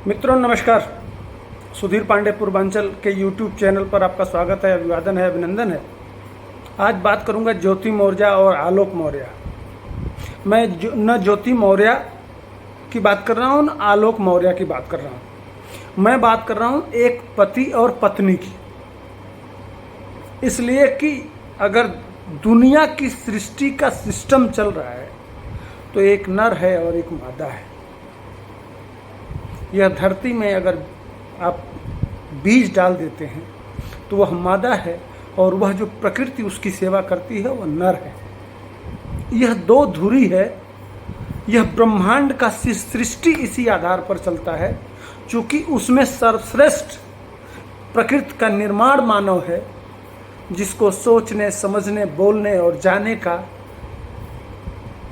मित्रों नमस्कार। सुधीर पांडे पूर्वांचल के YouTube चैनल पर आपका स्वागत है, अभिवादन है, अभिनंदन है। आज बात करूंगा ज्योति मौर्य और आलोक मौर्य। मैं न ज्योति मौर्य की बात कर रहा हूं न आलोक मौर्य की बात कर रहा हूं। मैं बात कर रहा हूं एक पति और पत्नी की। इसलिए कि अगर दुनिया की सृष्टि का सिस्टम चल रहा है तो एक नर है और एक मादा है। यह धरती में अगर आप बीज डाल देते हैं तो वह मादा है और वह जो प्रकृति उसकी सेवा करती है वह नर है। यह दो धुरी है। यह ब्रह्मांड का सृष्टि इसी आधार पर चलता है, चूँकि उसमें सर्वश्रेष्ठ प्रकृति का निर्माण मानव है, जिसको सोचने, समझने, बोलने और जाने का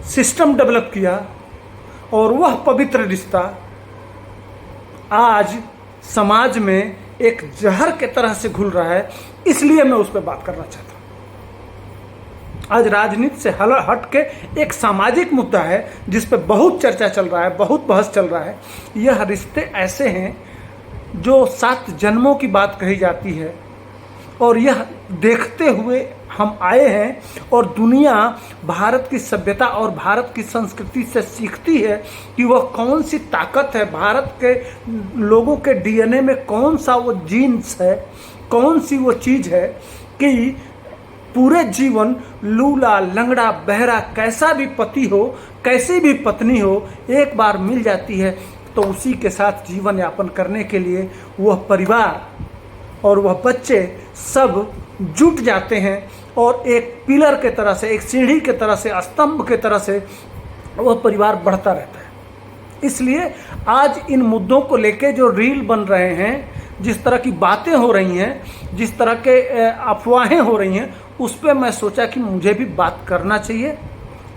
सिस्टम डेवलप किया। और वह पवित्र रिश्ता आज समाज में एक जहर के तरह से घुल रहा है। इसलिए मैं उस पर बात करना चाहता हूं। आज राजनीति से हट के एक सामाजिक मुद्दा है जिस पे बहुत चर्चा चल रहा है, बहुत बहस चल रहा है। यह रिश्ते ऐसे हैं जो 7 जन्मों की बात कही जाती है और यह देखते हुए हम आए हैं। और दुनिया भारत की सभ्यता और भारत की संस्कृति से सीखती है कि वह कौन सी ताकत है, भारत के लोगों के डीएनए में कौन सा वो जीन्स है, कौन सी वो चीज़ है कि पूरे जीवन लूला, लंगड़ा, बहरा, कैसा भी पति हो, कैसी भी पत्नी हो, एक बार मिल जाती है तो उसी के साथ जीवन यापन करने के लिए वह परिवार और वह बच्चे सब जुट जाते हैं और एक पिलर के तरह से, एक सीढ़ी के तरह से, स्तंभ के तरह से वह परिवार बढ़ता रहता है। इसलिए आज इन मुद्दों को लेके जो रील बन रहे हैं, जिस तरह की बातें हो रही हैं, जिस तरह के अफवाहें हो रही हैं, उस पर मैं सोचा कि मुझे भी बात करना चाहिए,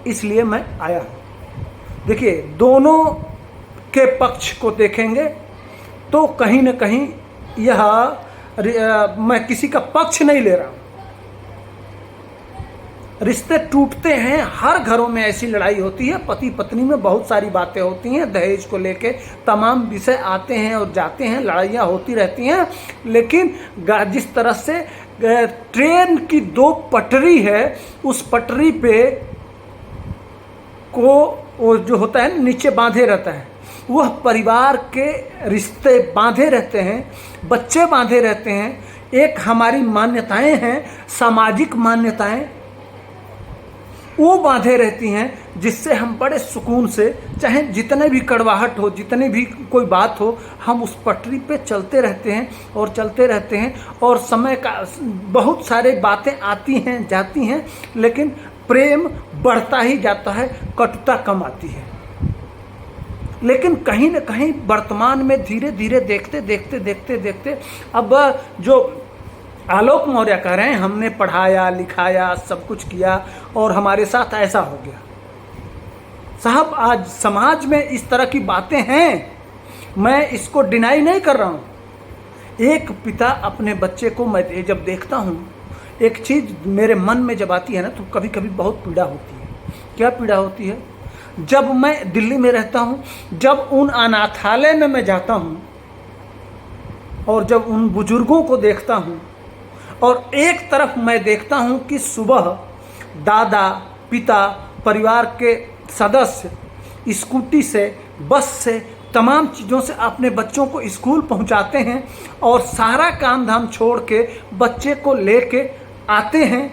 इसलिए मैं आया हूँ। देखिए, दोनों के पक्ष को देखेंगे तो कहीं ना कहीं यह मैं किसी का पक्ष नहीं ले रहा हूं। रिश्ते टूटते हैं, हर घरों में ऐसी लड़ाई होती है, पति पत्नी में बहुत सारी बातें होती हैं, दहेज को लेके तमाम विषय आते हैं और जाते हैं, लड़ाइयाँ होती रहती हैं। लेकिन जिस तरह से ट्रेन की 2 पटरी है, उस पटरी पे को वो जो होता है नीचे बांधे रहता है, वह परिवार के रिश्ते बांधे रहते हैं, बच्चे बांधे रहते हैं। एक हमारी मान्यताएं हैं, सामाजिक मान्यताएं, वो बांधे रहती हैं, जिससे हम बड़े सुकून से, चाहे जितने भी कड़वाहट हो, जितनी भी कोई बात हो, हम उस पटरी पे चलते रहते हैं और चलते रहते हैं। और समय का बहुत सारे बातें आती हैं, जाती हैं, लेकिन प्रेम बढ़ता ही जाता है, कटुता कम आती है। लेकिन कहीं न कहीं वर्तमान में धीरे धीरे देखते अब जो आलोक मौर्य कह रहे हैं, हमने पढ़ाया लिखाया सब कुछ किया और हमारे साथ ऐसा हो गया। साहब, आज समाज में इस तरह की बातें हैं, मैं इसको डिनाई नहीं कर रहा हूँ। एक पिता अपने बच्चे को, मैं जब देखता हूँ, एक चीज़ मेरे मन में जब आती है ना, तो कभी कभी बहुत पीड़ा होती है। क्या पीड़ा होती है? जब मैं दिल्ली में रहता हूँ, जब उन अनाथालय में मैं जाता हूँ और जब उन बुजुर्गों को देखता हूँ, और एक तरफ मैं देखता हूँ कि सुबह दादा, पिता, परिवार के सदस्य स्कूटी से, बस से, तमाम चीज़ों से अपने बच्चों को स्कूल पहुँचाते हैं और सारा काम धाम छोड़ के बच्चे को लेके आते हैं।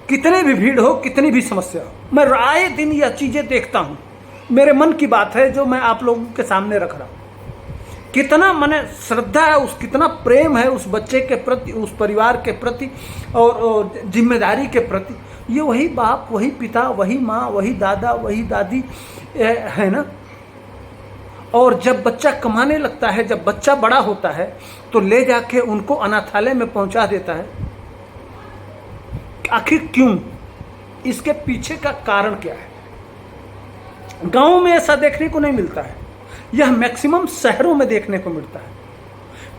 कितनी भी भीड़ हो, कितनी भी समस्या हो, मैं आए दिन यह चीज़ें देखता हूँ। मेरे मन की बात है जो मैं आप लोगों के सामने रख रहा हूँ। कितना मन श्रद्धा है, कितना प्रेम है उस बच्चे के प्रति, उस परिवार के प्रति और जिम्मेदारी के प्रति। ये वही बाप, वही पिता, वही माँ, वही दादा, वही दादी है ना। और जब बच्चा कमाने लगता है, जब बच्चा बड़ा होता है, तो ले जाके उनको अनाथालय में पहुँचा देता है। आखिर क्यों? इसके पीछे का कारण क्या है? गांव में ऐसा देखने को नहीं मिलता है, यह मैक्सिमम शहरों में देखने को मिलता है।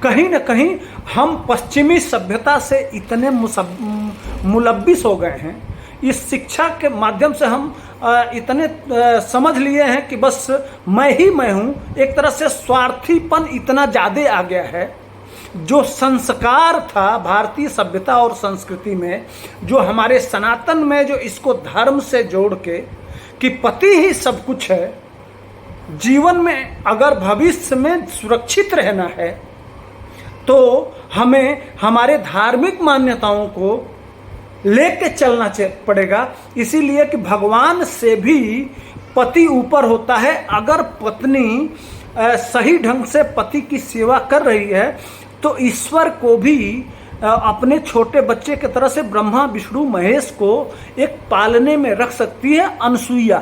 कहीं ना कहीं हम पश्चिमी सभ्यता से इतने मुलब्बिस हो गए हैं, इस शिक्षा के माध्यम से हम इतने समझ लिए हैं कि बस मैं ही मैं हूँ। एक तरह से स्वार्थीपन इतना ज़्यादा आ गया है। जो संस्कार था भारतीय सभ्यता और संस्कृति में, जो हमारे सनातन में, जो इसको धर्म से जोड़ के कि पति ही सब कुछ है, जीवन में अगर भविष्य में सुरक्षित रहना है तो हमें हमारे धार्मिक मान्यताओं को लेके चलना पड़ेगा। इसीलिए कि भगवान से भी पति ऊपर होता है। अगर पत्नी सही ढंग से पति की सेवा कर रही है तो ईश्वर को भी अपने छोटे बच्चे की तरह से ब्रह्मा विष्णु महेश को एक पालने में रख सकती है। अनसुईया,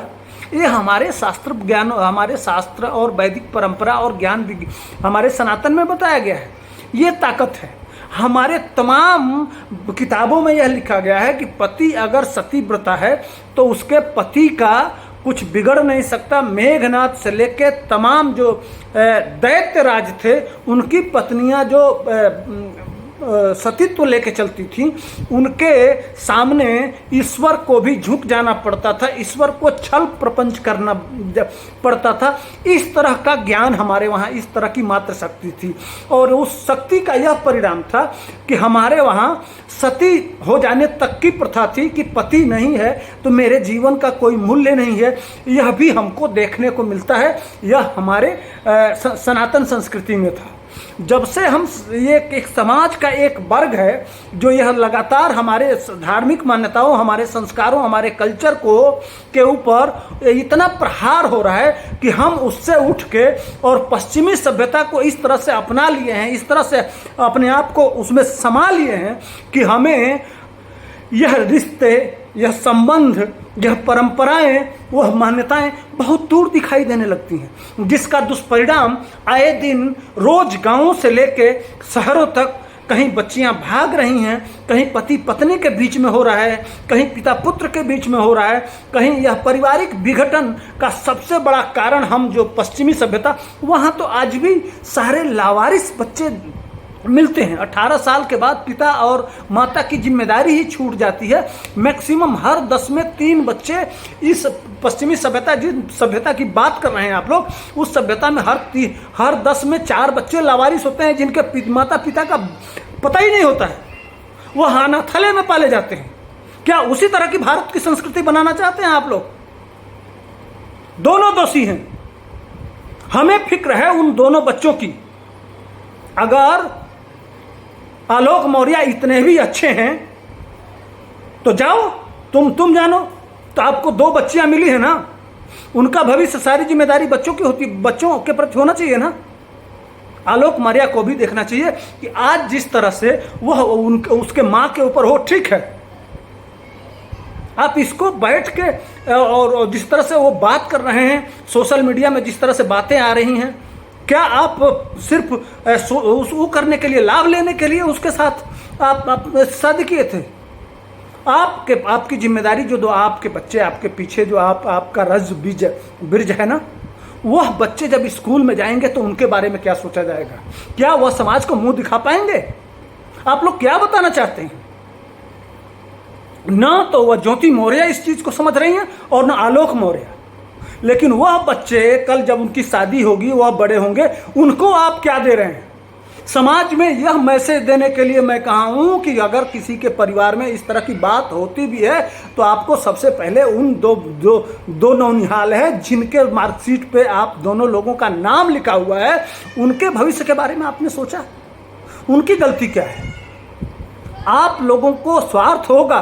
ये हमारे शास्त्र ज्ञान, हमारे शास्त्र और वैदिक परंपरा और ज्ञान हमारे सनातन में बताया गया है। ये ताकत है। हमारे तमाम किताबों में यह लिखा गया है कि पति अगर सतीव्रता है तो उसके पति का कुछ बिगड़ नहीं सकता। मेघनाथ से लेके तमाम जो दैत्य राज थे, उनकी पत्नियां जो सतीत्व लेके चलती थी, उनके सामने ईश्वर को भी झुक जाना पड़ता था, ईश्वर को छल प्रपंच करना पड़ता था। इस तरह का ज्ञान हमारे वहाँ, इस तरह की मात्र शक्ति थी। और उस शक्ति का यह परिणाम था कि हमारे वहाँ सती हो जाने तक की प्रथा थी कि पति नहीं है तो मेरे जीवन का कोई मूल्य नहीं है। यह भी हमको देखने को मिलता है। यह हमारे सनातन संस्कृति में था। जब से हम ये एक समाज का एक वर्ग है जो यह लगातार हमारे धार्मिक मान्यताओं, हमारे संस्कारों, हमारे कल्चर को के ऊपर इतना प्रहार हो रहा है कि हम उससे उठ के और पश्चिमी सभ्यता को इस तरह से अपना लिए हैं, इस तरह से अपने आप को उसमें समा लिए हैं कि हमें यह रिश्ते, यह संबंध, यह परंपराएं, वह मान्यताएं बहुत दूर दिखाई देने लगती हैं, जिसका दुष्परिणाम आए दिन रोज गांवों से लेके शहरों तक कहीं बच्चियां भाग रही हैं, कहीं पति पत्नी के बीच में हो रहा है, कहीं पिता पुत्र के बीच में हो रहा है, कहीं यह पारिवारिक विघटन का सबसे बड़ा कारण हम जो पश्चिमी सभ्यता, वहाँ तो आज भी सारे लावारिस बच्चे मिलते हैं। 18 साल के बाद पिता और माता की जिम्मेदारी ही छूट जाती है। मैक्सिमम हर 10 में 3 बच्चे, इस पश्चिमी सभ्यता, जिस सभ्यता की बात कर रहे हैं आप लोग, उस सभ्यता में हर 10 में 4 बच्चे लावारिस होते हैं, जिनके माता पिता का पता ही नहीं होता है। वह अनाथालय में पाले जाते हैं। क्या उसी तरह की भारत की संस्कृति बनाना चाहते हैं आप लोग? दोनों दोषी हैं। हमें फिक्र है उन दोनों बच्चों की। अगर आलोक मौर्य इतने भी अच्छे हैं तो जाओ, तुम जानो। तो आपको 2 बच्चियां मिली है ना, उनका भविष्य, सारी जिम्मेदारी बच्चों की होती, बच्चों के प्रति होना चाहिए ना। आलोक मौर्य को भी देखना चाहिए कि आज जिस तरह से वह उसके माँ के ऊपर हो, ठीक है, आप इसको बैठ के और जिस तरह से वो बात कर रहे हैं सोशल मीडिया में, जिस तरह से बातें आ रही हैं, क्या आप सिर्फ वो करने के लिए, लाभ लेने के लिए उसके साथ आप शादी किए थे? आपकी जिम्मेदारी जो 2 आपके बच्चे, आपके पीछे जो आपका रज बिरज है ना, वह बच्चे जब स्कूल में जाएंगे तो उनके बारे में क्या सोचा जाएगा? क्या वह समाज को मुंह दिखा पाएंगे? आप लोग क्या बताना चाहते हैं? ना तो वह ज्योति मौर्य इस चीज को समझ रही हैं और ना आलोक मौर्य। लेकिन वह बच्चे कल जब उनकी शादी होगी, वह बड़े होंगे, उनको आप क्या दे रहे हैं? समाज में यह मैसेज देने के लिए मैं कहा हूं कि अगर किसी के परिवार में इस तरह की बात होती भी है तो आपको सबसे पहले उन दो नौनिहाल है जिनके मार्कशीट पे आप दोनों लोगों का नाम लिखा हुआ है, उनके भविष्य के बारे में आपने सोचा? उनकी गलती क्या है? आप लोगों को स्वार्थ होगा,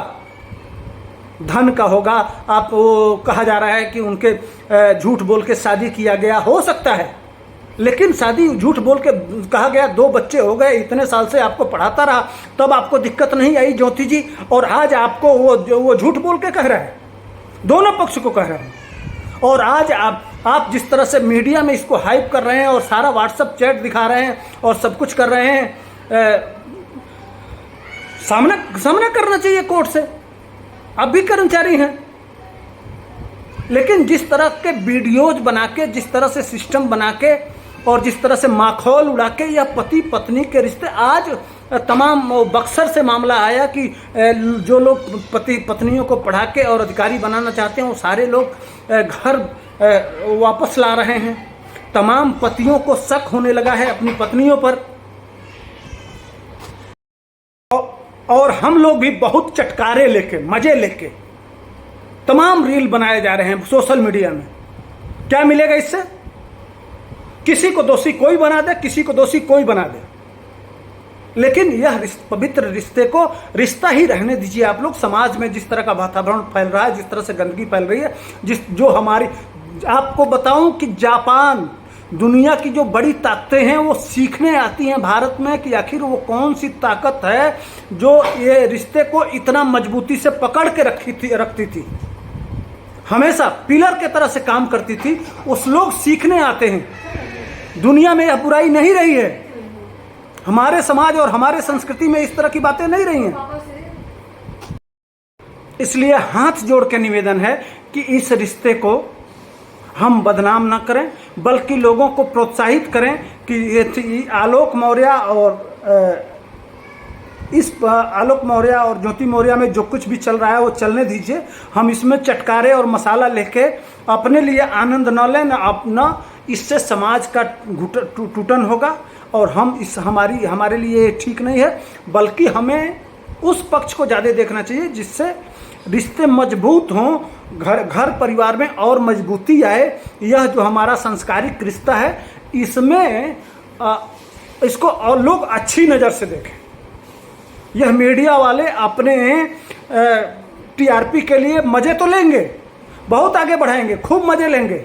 धन का होगा। आप वो कहा जा रहा है कि उनके झूठ बोल के शादी किया गया, हो सकता है, लेकिन शादी झूठ बोल के कहा गया, 2 बच्चे हो गए, इतने साल से आपको पढ़ाता रहा, तब आपको दिक्कत नहीं आई ज्योति जी, और आज आपको वो झूठ बोल के कह रहा है, दोनों पक्ष को कह रहा है। और आज आप जिस तरह से मीडिया में इसको हाइप कर रहे हैं और सारा व्हाट्सएप चैट दिखा रहे हैं और सब कुछ कर रहे हैं, सामना करना चाहिए कोर्ट से। आप भी कर्मचारी हैं, लेकिन जिस तरह के वीडियोज बना के, जिस तरह से सिस्टम बना के और जिस तरह से माखौल उड़ा के, यह पति पत्नी के रिश्ते आज तमाम बक्सर से मामला आया कि जो लोग पति पत्नियों को पढ़ा के और अधिकारी बनाना चाहते हैं वो सारे लोग घर वापस ला रहे हैं। तमाम पतियों को शक होने लगा है अपनी पत्नियों पर, और हम लोग भी बहुत चटकारे लेके मजे लेके तमाम रील बनाए जा रहे हैं सोशल मीडिया में। क्या मिलेगा इससे? किसी को दोषी कोई बना दे, किसी को दोषी कोई बना दे, लेकिन यह पवित्र रिश्ते को रिश्ता ही रहने दीजिए आप लोग। समाज में जिस तरह का वातावरण फैल रहा है, जिस तरह से गंदगी फैल रही है, जो हमारी, आपको बताऊं कि जापान, दुनिया की जो बड़ी ताकतें हैं वो सीखने आती हैं भारत में कि आखिर वो कौन सी ताकत है जो ये रिश्ते को इतना मजबूती से पकड़ के रखती थी, हमेशा पिलर के तरह से काम करती थी। उस लोग सीखने आते हैं। दुनिया में यह बुराई नहीं रही है, हमारे समाज और हमारे संस्कृति में इस तरह की बातें नहीं रही हैं। इसलिए हाथ जोड़ के निवेदन है कि इस रिश्ते को हम बदनाम ना करें, बल्कि लोगों को प्रोत्साहित करें कि ये आलोक मौर्य और ज्योति मौर्य में जो कुछ भी चल रहा है वो चलने दीजिए। हम इसमें चटकारे और मसाला लेके अपने लिए आनंद न लें, न अपना, इससे समाज का टूटन होगा और हमारे लिए ठीक नहीं है। बल्कि हमें उस पक्ष को ज़्यादा देखना चाहिए जिससे रिश्ते मजबूत हों, घर परिवार में और मजबूती आए। यह जो हमारा संस्कारिक रिश्ता है इसमें इसको और लोग अच्छी नज़र से देखें। यह मीडिया वाले अपने टीआरपी के लिए मज़े तो लेंगे, बहुत आगे बढ़ाएंगे, खूब मज़े लेंगे,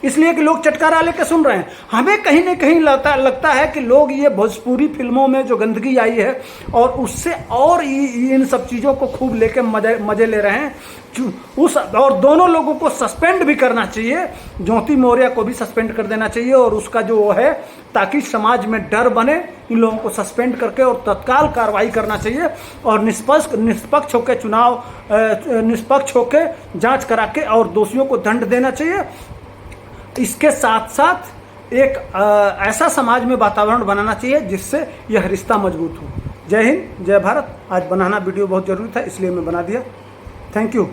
इसलिए कि लोग चटकारा लेके सुन रहे हैं। हमें कहीं ना कहीं लगता है कि लोग ये भोजपुरी फिल्मों में जो गंदगी आई है और उससे और इन सब चीज़ों को खूब लेके मज़े ले रहे हैं। और दोनों लोगों को सस्पेंड भी करना चाहिए, ज्योति मौर्य को भी सस्पेंड कर देना चाहिए और उसका जो वो है, ताकि समाज में डर बने। इन लोगों को सस्पेंड करके और तत्काल कार्रवाई करना चाहिए और निष्पक्ष होकर निष्पक्ष होकर जांच करा के और दोषियों को दंड देना चाहिए। इसके साथ साथ एक ऐसा समाज में वातावरण बनाना चाहिए जिससे यह रिश्ता मजबूत हो। जय हिंद, जय भारत। आज बनाना वीडियो बहुत ज़रूरी था इसलिए मैं बना दिया। Thank you.